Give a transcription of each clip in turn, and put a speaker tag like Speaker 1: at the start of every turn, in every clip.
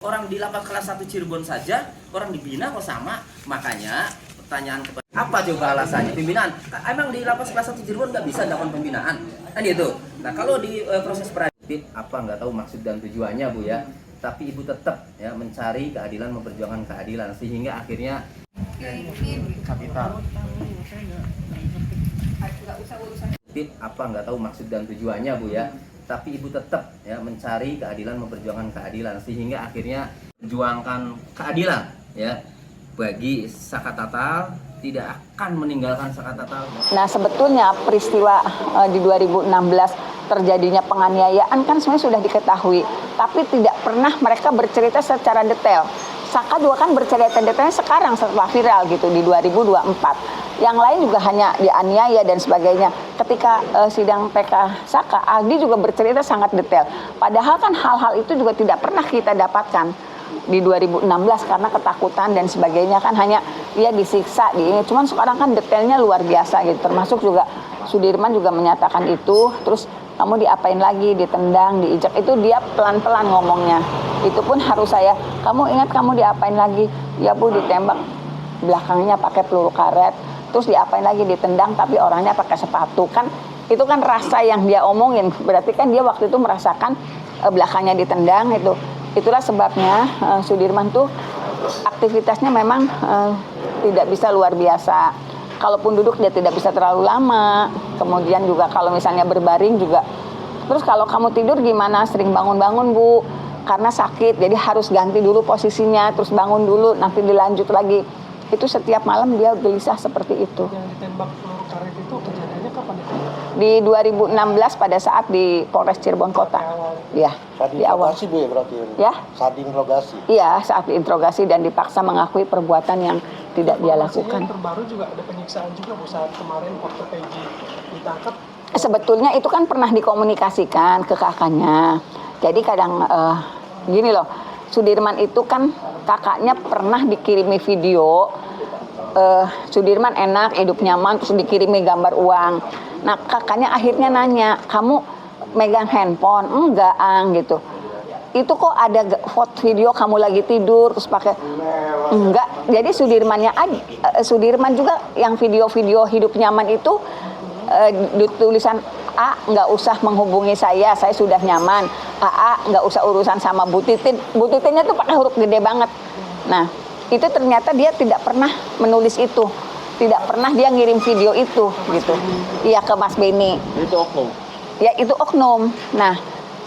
Speaker 1: Orang di lapas kelas 1 Cirebon saja, orang dibina kok sama. Makanya pertanyaan kepada apa coba alasannya pembinaan? Emang di lapas kelas 1 Cirebon nggak bisa dilakukan pembinaan? Kan gitu. Nah kalau di proses peradilan, apa nggak tahu maksud dan tujuannya Bu ya. Tapi Ibu tetap ya mencari keadilan, memperjuangkan keadilan sehingga akhirnya kapital. Apa nggak tahu maksud dan tujuannya Bu ya. Tapi Ibu tetap ya mencari keadilan, memperjuangkan keadilan sehingga akhirnya perjuangkan keadilan ya bagi Saka Tatal, tidak akan meninggalkan Saka Tatal.
Speaker 2: Nah sebetulnya peristiwa di 2016 terjadinya penganiayaan kan sebenarnya sudah diketahui, tapi tidak pernah mereka bercerita secara detail. Saka juga kan bercerita detailnya sekarang setelah viral gitu di 2024. Yang lain juga hanya dianiaya dan sebagainya. Ketika sidang PK Saka, Aldi juga bercerita sangat detail. Padahal kan hal-hal itu juga tidak pernah kita dapatkan di 2016 karena ketakutan dan sebagainya kan hanya dia disiksa di ini. Cuman sekarang kan detailnya luar biasa gitu. Termasuk juga Sudirman juga menyatakan itu. Terus kamu diapain lagi, ditendang, diinjak, itu dia pelan-pelan ngomongnya. Itu pun harus saya, kamu ingat kamu diapain lagi? Ya Bu, ditembak belakangnya pakai peluru karet. Terus diapain lagi, ditendang tapi orangnya pakai sepatu. Kan itu kan rasa yang dia omongin. Berarti kan dia waktu itu merasakan belakangnya ditendang itu. Itulah sebabnya Sudirman tuh aktivitasnya memang tidak bisa luar biasa. Kalaupun duduk dia tidak bisa terlalu lama. Kemudian juga kalau misalnya berbaring juga. Terus kalau kamu tidur gimana? Sering bangun-bangun Bu. Karena sakit, jadi harus ganti dulu posisinya. Terus bangun dulu, nanti dilanjut lagi. Itu setiap malam dia gelisah seperti itu.
Speaker 3: Yang ditembak peluru karet itu kejadiannya kapan itu?
Speaker 2: Di 2016 pada saat di Polres Cirebon Kota. Ya,
Speaker 4: saat
Speaker 2: di awal.
Speaker 4: diinterogasi Bu ya berarti
Speaker 2: ya?
Speaker 4: Saat diinterogasi?
Speaker 2: Iya, saat diinterogasi dan dipaksa mengakui perbuatan yang tidak dia lakukan.
Speaker 3: Yang terbaru juga ada penyiksaan juga Bu saat kemarin waktu Peggy ditangkap.
Speaker 2: Sebetulnya itu kan pernah dikomunikasikan ke kakaknya. Jadi kadang gini loh, Sudirman itu kan kakaknya pernah dikirimi video. Sudirman enak, hidup nyaman, terus dikirimi gambar uang. Nah kakaknya akhirnya nanya, kamu megang handphone? Enggak, gitu. Itu kok ada foto video kamu lagi tidur terus pakai? Enggak. Jadi Sudirman juga yang video-video hidup nyaman itu tulisan A, nggak usah menghubungi saya sudah nyaman. Nggak usah urusan sama Bu Titin. Bu Titinnya tuh pakai huruf gede banget. Nah itu ternyata dia tidak pernah menulis itu, tidak pernah dia ngirim video itu gitu. Iya ke Mas Beni.
Speaker 4: Itu oknum? Ya
Speaker 2: itu oknum. Nah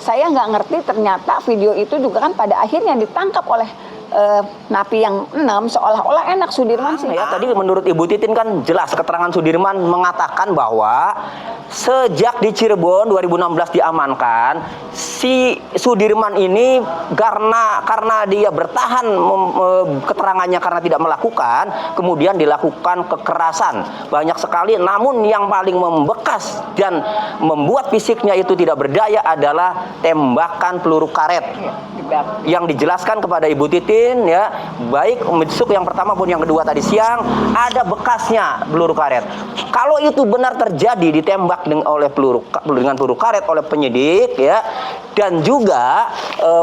Speaker 2: saya nggak ngerti ternyata video itu juga kan pada akhirnya ditangkap oleh napi yang 6, seolah-olah enak Sudirman sih.
Speaker 1: Ya, tadi menurut Ibu Titin kan jelas keterangan Sudirman mengatakan bahwa sejak di Cirebon 2016 diamankan, si Sudirman ini karena dia bertahan keterangannya karena tidak melakukan, kemudian dilakukan kekerasan banyak sekali. Namun yang paling membekas dan membuat fisiknya itu tidak berdaya adalah tembakan peluru karet yang dijelaskan kepada Ibu Titin ya, baik besuk yang pertama pun yang kedua tadi siang ada bekasnya peluru karet. Kalau itu benar terjadi ditembak dengan peluru karet oleh penyidik ya, dan juga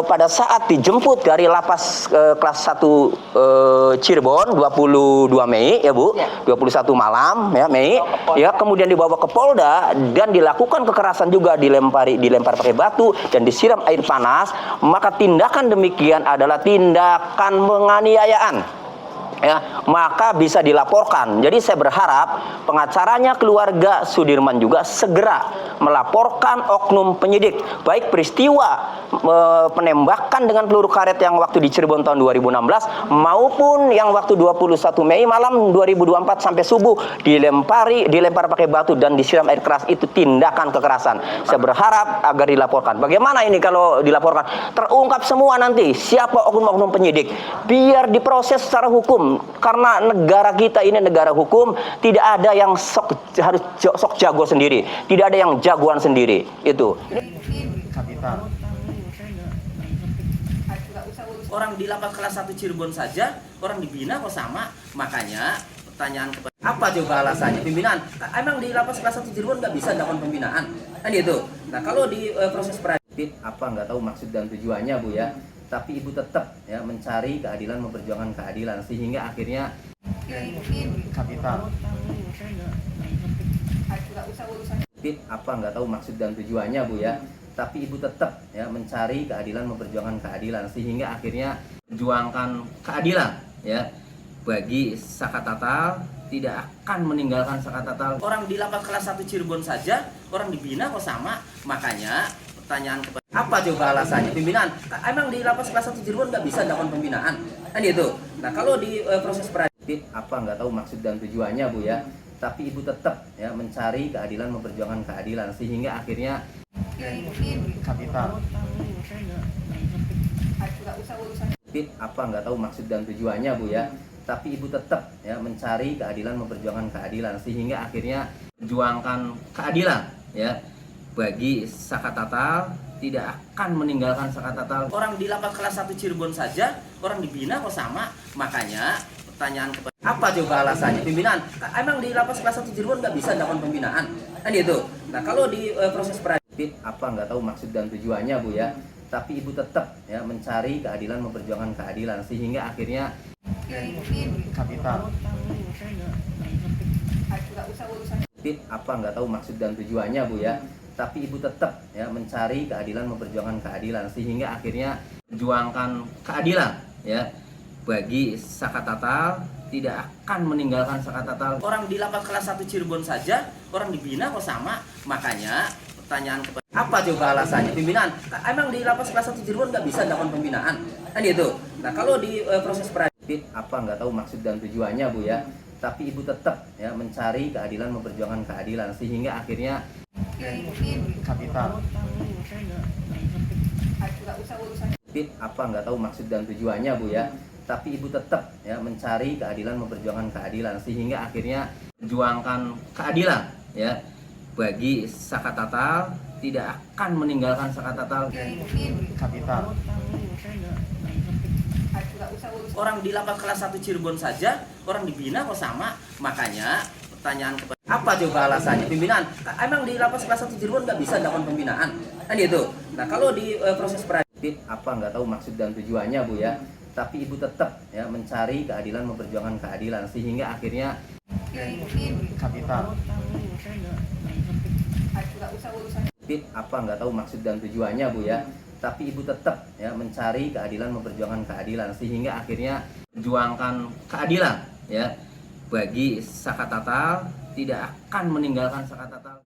Speaker 1: pada saat dijemput dari lapas kelas 1 Cirebon 22 Mei ya Bu, 21 malam ya Mei ya, kemudian dibawa ke Polda dan dilakukan kekerasan juga, dilempar pakai batu dan disiram air panas, maka tindakan demikian adalah tindakan penganiayaan. Ya, maka bisa dilaporkan. Jadi saya berharap pengacaranya keluarga Sudirman juga segera melaporkan oknum penyidik, baik peristiwa penembakan dengan peluru karet yang waktu di Cirebon tahun 2016 maupun yang waktu 21 Mei malam 2024 sampai subuh dilempar pakai batu dan disiram air keras. Itu tindakan kekerasan. Saya berharap agar dilaporkan. Bagaimana ini kalau dilaporkan? Terungkap semua nanti siapa oknum-oknum penyidik, biar diproses secara hukum. Karena negara kita ini negara hukum, tidak ada yang harus sok jago sendiri, tidak ada yang jagoan sendiri. Itu
Speaker 4: Kapital.
Speaker 1: orang di lapas kelas 1 Cirebon saja, orang dibina kok sama. Makanya pertanyaan kepada apa coba alasannya pembinaan? Emang di lapas kelas 1 Cirebon nggak bisa dilakukan pembinaan? Kan gitu. Nah kalau di proses peradilan, apa nggak tahu maksud dan tujuannya Bu ya. tapi ibu tetap ya mencari keadilan, memperjuangkan keadilan, sehingga akhirnya
Speaker 4: Kapital.
Speaker 1: apa nggak tahu maksud dan tujuannya Bu ya, tapi ibu tetap ya mencari keadilan, memperjuangkan keadilan, sehingga akhirnya perjuangkan keadilan ya bagi Saka Tatal, tidak akan meninggalkan Saka Tatal. Orang di lapas kelas 1 Cirebon saja orang dibina kok sama. Makanya pertanyaan kepada apa coba alasannya pimpinan? Emang di lapas kelas 1 Cirebon nggak bisa dilakukan pembinaan? Kan itu. Nah kalau di proses peradilan apa nggak tahu maksud dan tujuannya Bu ya, tapi ibu tetap ya mencari keadilan, memperjuangkan keadilan, sehingga akhirnya
Speaker 4: Kapital.
Speaker 1: apa nggak tahu maksud dan tujuannya Bu ya, tapi ibu tetap ya mencari keadilan, memperjuangkan keadilan, sehingga akhirnya perjuangkan keadilan ya bagi Saka Tatal, tidak akan meninggalkan Saka Tatal. Orang di lapas kelas 1 Cirebon saja orang dibina kok sama. Makanya pertanyaan kepada apa coba alasannya pimpinan? Emang di lapas kelas 1 Cirebon nggak bisa dilakukan pembinaan? Kan itu. Nah kalau di proses peradilan apa nggak tahu maksud dan tujuannya Bu ya, tapi ibu tetap ya mencari keadilan, memperjuangkan keadilan, sehingga akhirnya
Speaker 4: Kapital.
Speaker 1: apa nggak tahu maksud dan tujuannya Bu ya, tapi ibu tetap ya mencari keadilan, memperjuangkan keadilan, sehingga akhirnya perjuangkan keadilan ya bagi Saka Tatal, tidak akan meninggalkan Saka Tatal. Orang di lapas kelas 1 Cirebon saja orang dibina kok sama. Makanya pertanyaan kepada apa coba alasannya pimpinan? Emang di lapas kelas 1 Cirebon nggak bisa dilakukan pembinaan? Kan itu. Nah kalau di proses peradilan apa nggak tahu maksud dan tujuannya Bu ya, tapi ibu tetap ya mencari keadilan, memperjuangkan keadilan, sehingga akhirnya
Speaker 4: Kapital.
Speaker 1: apa nggak tahu maksud dan tujuannya Bu ya, tapi ibu tetap ya mencari keadilan, memperjuangkan keadilan, sehingga akhirnya perjuangkan keadilan ya bagi Saka Tatal, tidak akan meninggalkan Saka Tatal.
Speaker 4: Kapital.
Speaker 1: Orang di lapas kelas 1 Cirebon saja orang dibina kok sama. Makanya pertanyaan kepada apa coba alasannya pimpinan? Emang di lapas kelas 1 Cirebon nggak bisa dilakukan pembinaan? Kan itu. Nah kalau di proses peradilan apa nggak tahu maksud dan tujuannya Bu ya, tapi ibu tetap ya mencari keadilan, memperjuangkan keadilan, sehingga akhirnya
Speaker 4: Kapital.
Speaker 1: apa nggak tahu maksud dan tujuannya Bu ya, tapi ibu tetap ya mencari keadilan, memperjuangkan keadilan, sehingga akhirnya perjuangkan keadilan ya bagi Saka Tatal, tidak akan meninggalkan Saka Tatal.